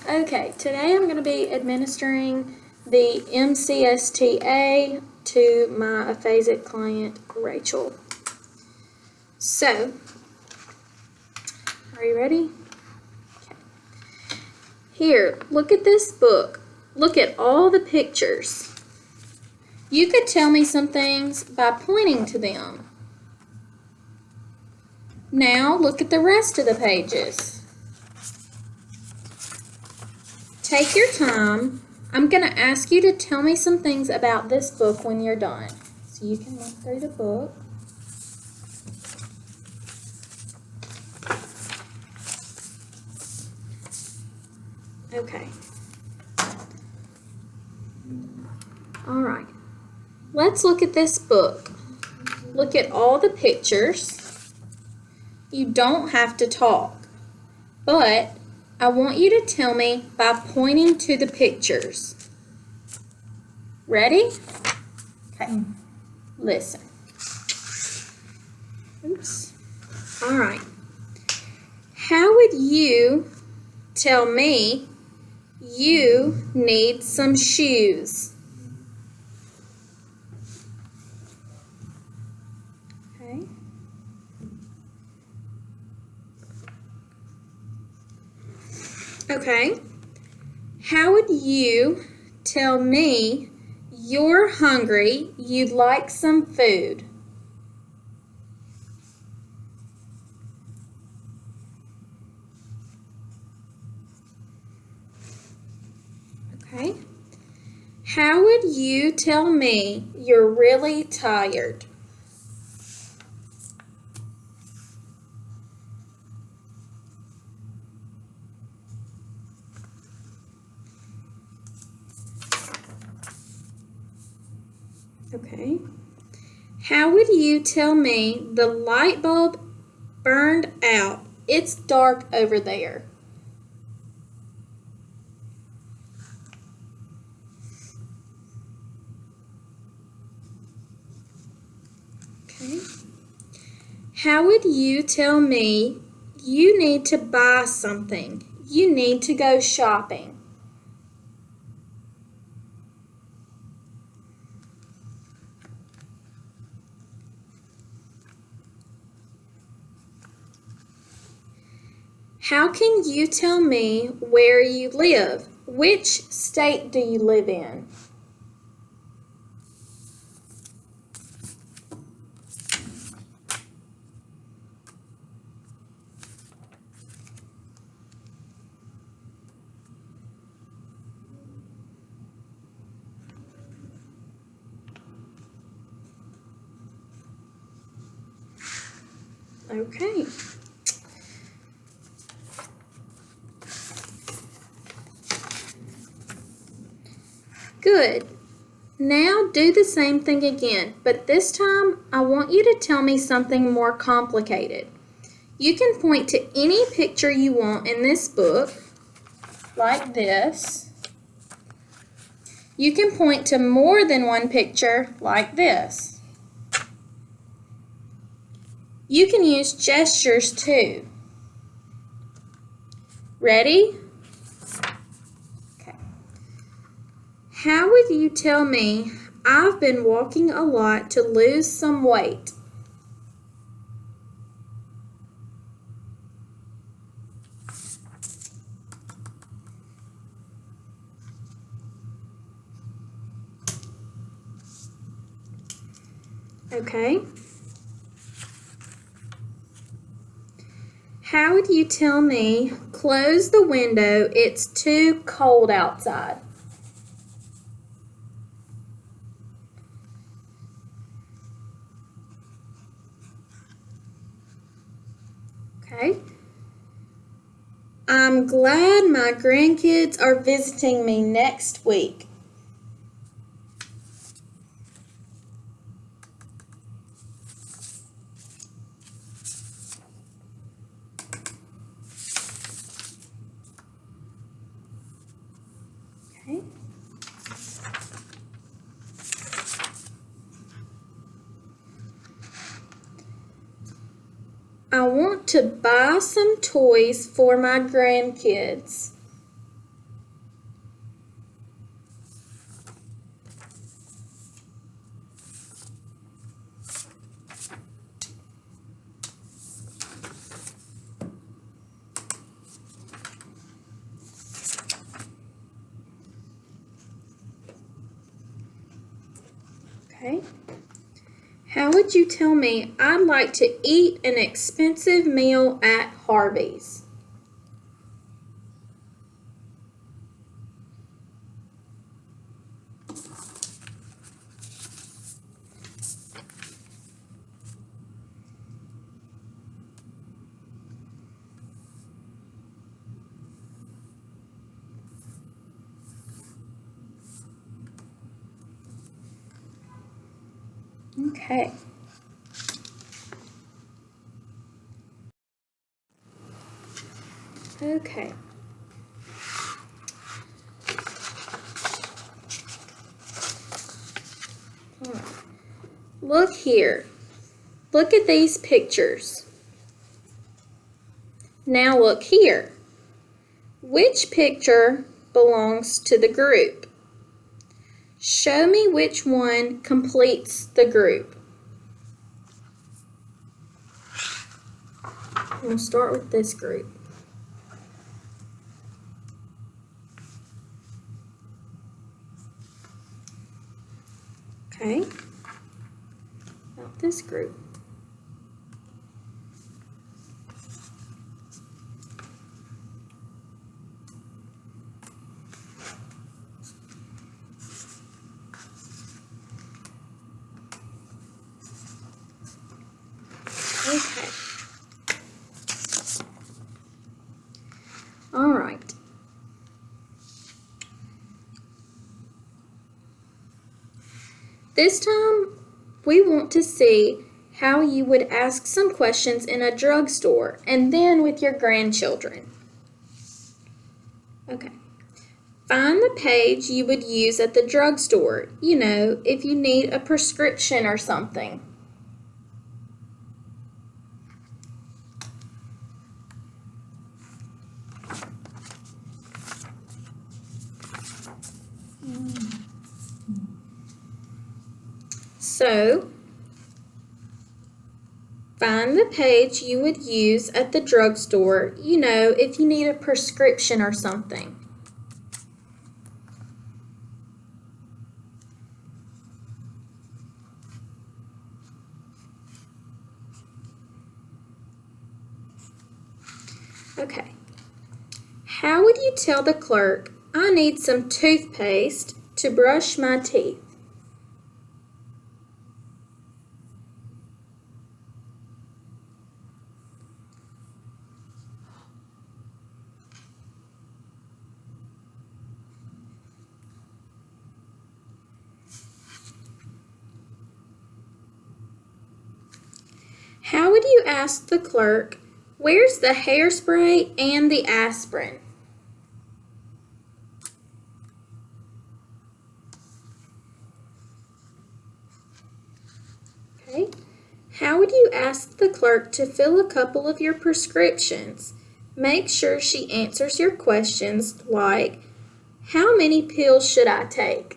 Okay, today I'm going to be administering the Mcst-A to my aphasic client, Rachel. So, are you ready? Okay. Here, look at this book. Look at all the pictures. You could tell me some things by pointing to them. Now, look at the rest of the pages. Take your time. I'm going to ask you to tell me some things about this book when you're done. So you can look through the book. Okay. All right. Let's look at this book. Look at all the pictures. You don't have to talk, but I want you to tell me by pointing to the pictures. Ready? Okay. Listen. Oops. All right. How would you tell me you need some shoes? Okay. Okay. How would you tell me you're hungry, you'd like some food? Okay. How would you tell me you're really tired? Okay. How would you tell me the light bulb burned out? It's dark over there. Okay. How would you tell me you need to buy something? You need to go shopping. How can you tell me where you live? Which state do you live in? Okay. Good. Now do the same thing again, but this time I want you to tell me something more complicated. You can point to any picture you want in this book, like this. You can point to more than one picture, like this. You can use gestures too. Ready? Okay. How would you tell me I've been walking a lot to lose some weight? Okay. How would you tell me, close the window, it's too cold outside? Okay. I'm glad my grandkids are visiting me next week. Okay. I want to buy some toys for my grandkids. Okay. How would you tell me I'd like to eat an expensive meal at Harvey's? Okay. Okay. All right. Look here. Look at these pictures. Now look here. Which picture belongs to the group? Show me which one completes the group. We'll start with this group. Okay. Now this group. Okay. All right. This time, we want to see how you would ask some questions in a drugstore and then with your grandchildren. Okay. Find the page you would use at the drugstore, if you need a prescription or something. So, find the page you would use at the drugstore, if you need a prescription or something. Okay. How would you tell the clerk, I need some toothpaste to brush my teeth? How would you ask the clerk, where's the hairspray and the aspirin? Okay. How would you ask the clerk to fill a couple of your prescriptions? Make sure she answers your questions like, how many pills should I take?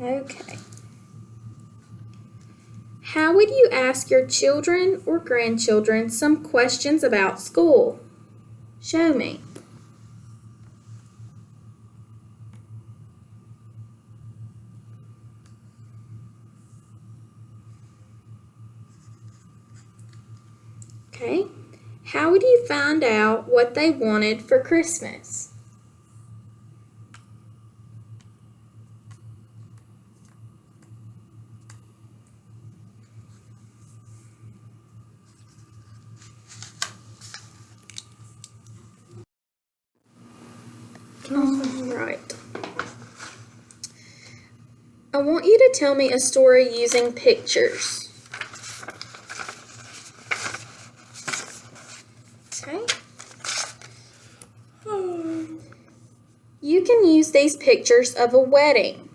Okay. How would you ask your children or grandchildren some questions about school? Show me. Okay. How would you find out what they wanted for Christmas? All right. I want you to tell me a story using pictures. Okay. You can use these pictures of a wedding.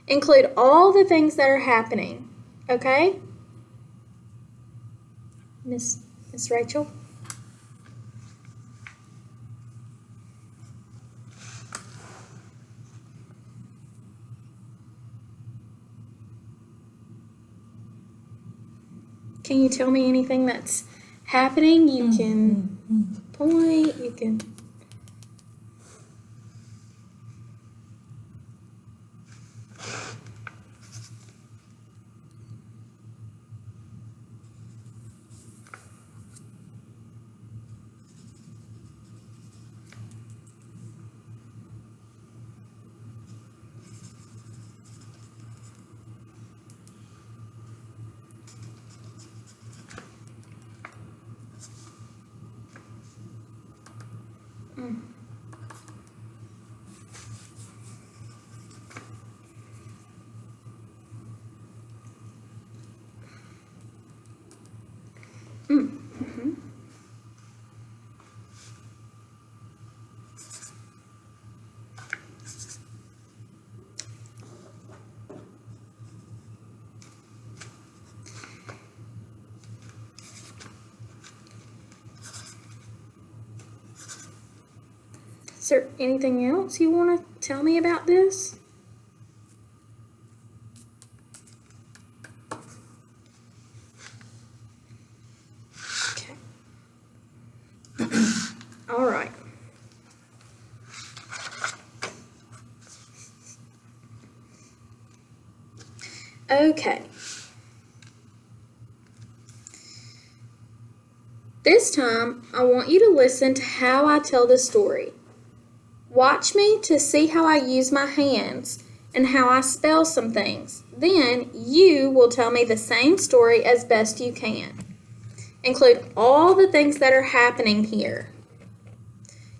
Include all the things that are happening. Okay? Miss Rachel? Can you tell me anything that's happening? You can point, you can... Is there anything else you want to tell me about this? Okay. All right. Okay. This time, I want you to listen to how I tell the story. Watch me to see how I use my hands and how I spell some things. Then you will tell me the same story as best you can. Include all the things that are happening here.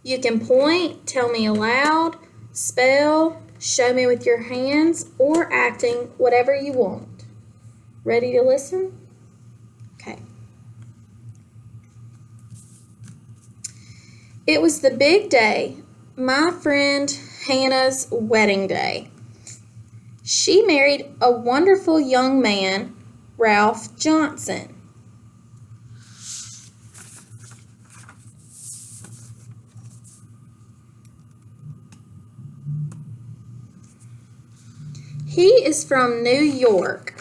You can point, tell me aloud, spell, show me with your hands, or acting, whatever you want. Ready to listen? Okay. It was the big day. My friend Hannah's wedding day. She married a wonderful young man, Ralph Johnson. He is from New York.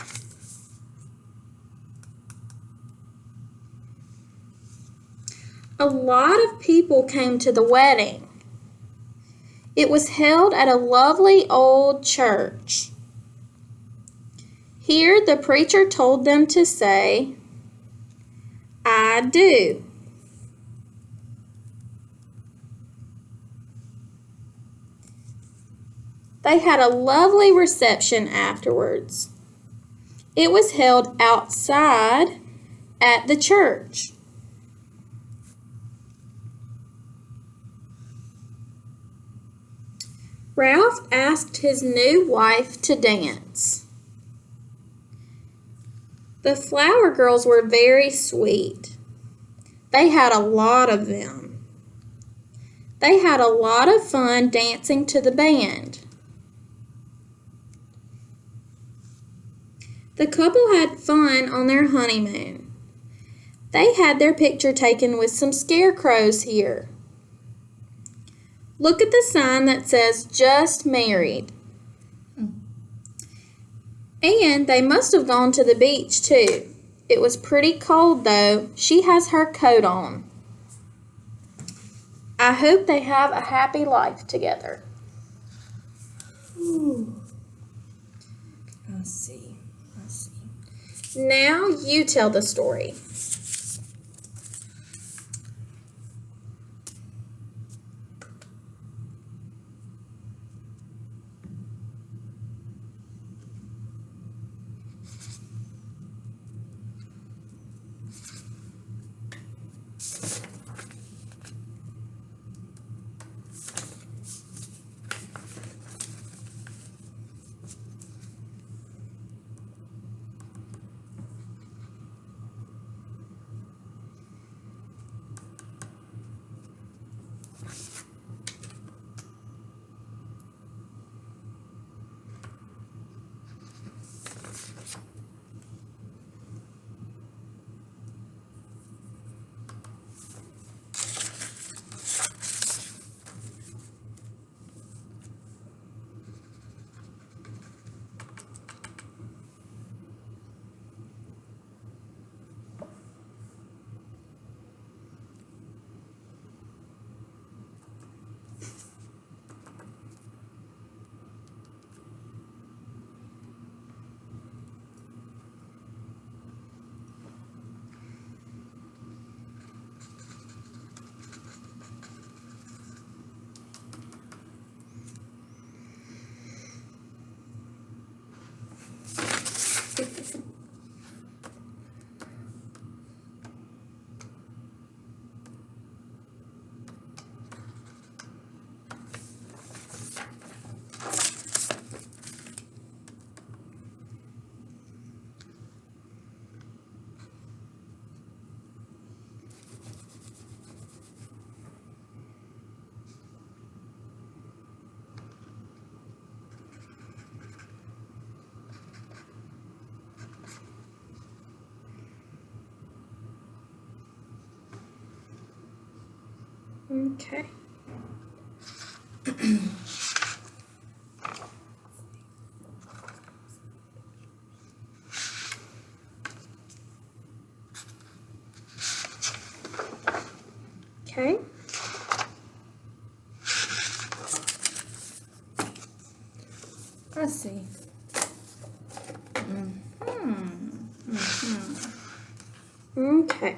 A lot of people came to the wedding. It was held at a lovely old church. Here the preacher told them to say, "I do." They had a lovely reception afterwards. It was held outside at the church. Ralph asked his new wife to dance. The flower girls were very sweet. They had a lot of them. They had a lot of fun dancing to the band. The couple had fun on their honeymoon. They had their picture taken with some scarecrows here. Look at the sign that says "Just Married." And they must have gone to the beach too. It was pretty cold though. She has her coat on. I hope they have a happy life together. Ooh. I see. Now you tell the story. Okay. Okay. I see. Okay.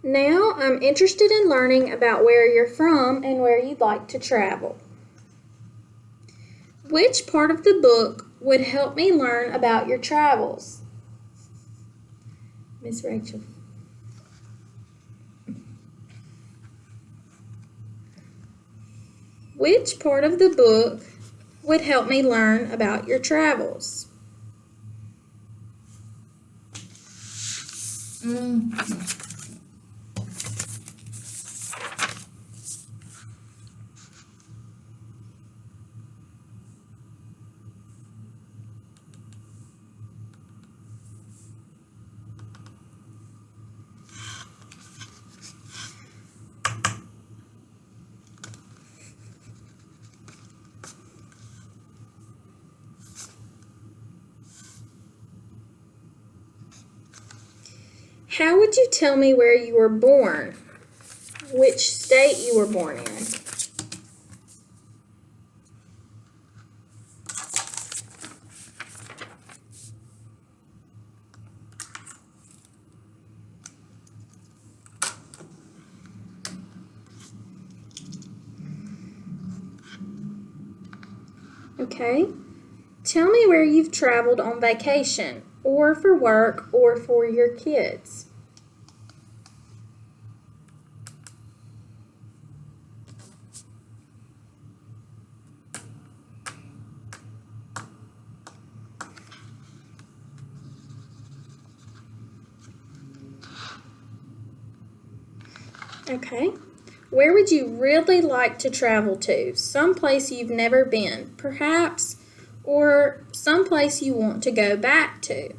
Now I'm interested in learning about where you're from and where you'd like to travel. Which part of the book would help me learn about your travels? Miss Rachel. Which part of the book would help me learn about your travels? How would you tell me where you were born? Which state you were born in? Okay. Tell me where you've traveled on vacation, or for work, or for your kids. Okay. Where would you really like to travel to? Someplace you've never been, perhaps, or someplace you want to go back to.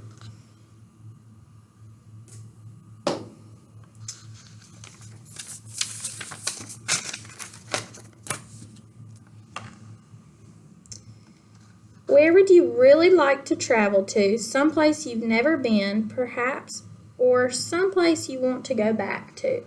Where would you really like to travel to? Someplace you've never been, perhaps, or someplace you want to go back to.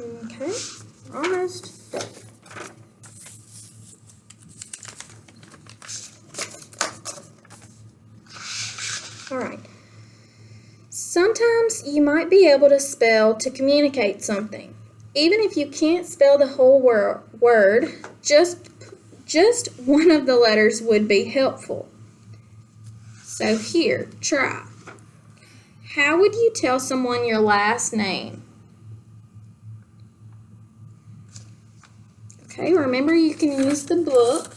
Okay, almost done. All right. Sometimes you might be able to spell to communicate something. Even if you can't spell the whole word, just one of the letters would be helpful. So here, try. How would you tell someone your last name? Okay, remember you can use the book.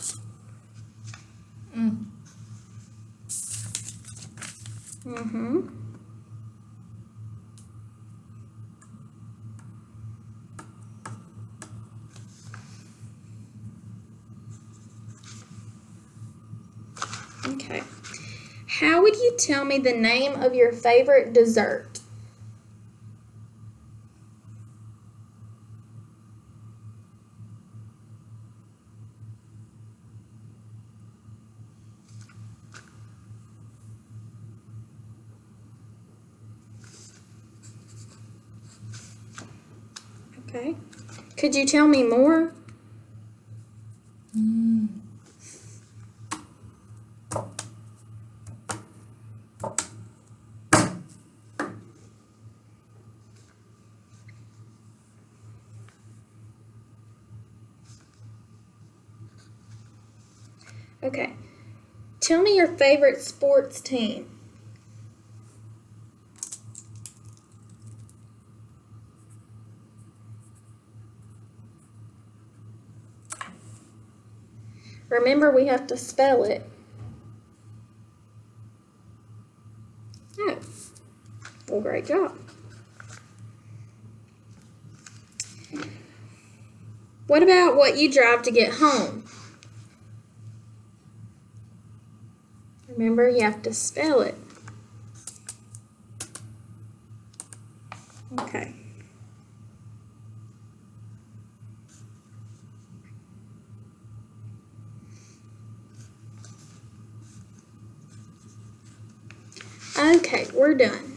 Okay. How would you tell me the name of your favorite dessert? Okay. Could you tell me more? Okay. Tell me your favorite sports team. Remember, we have to spell it. Oh, well, great job. What about what you drive to get home? Remember, you have to spell it. Okay. Okay, we're done.